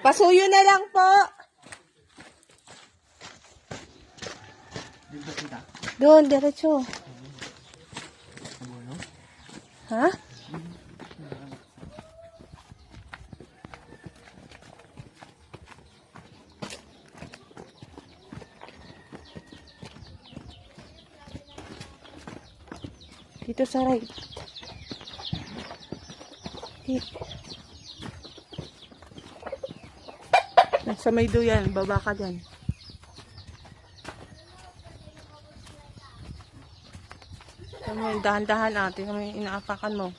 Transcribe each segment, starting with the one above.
Pasuyo na lang po. Doon, diretso. Ha? Dito sa right. Sa may duyan, baba ka dyan. Dahan-dahan ate, kami inaapakan mo.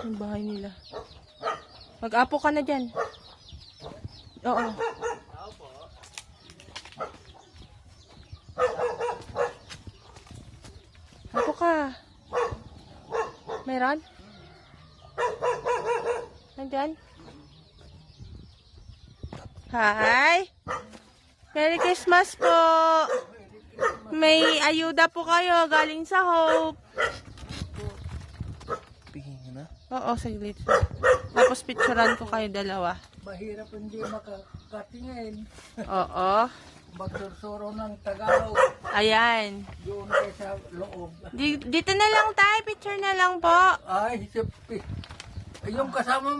Yung bahay nila. Mag-apo ka na dyan. Oo. Apo ka. Meron? Nandyan? Hi! Merry Christmas po! May ayuda po kayo galing sa Hope. Pingin na? Oo, saglit. Tapos picturean ko kayo dalawa. Mahirap hindi makakatingin. Oo. Magsursuro ng Tagalog. Ayan. Doon kayo sa loob. Dito na lang tayo. Picture na lang po. Ay, yung kasama mo.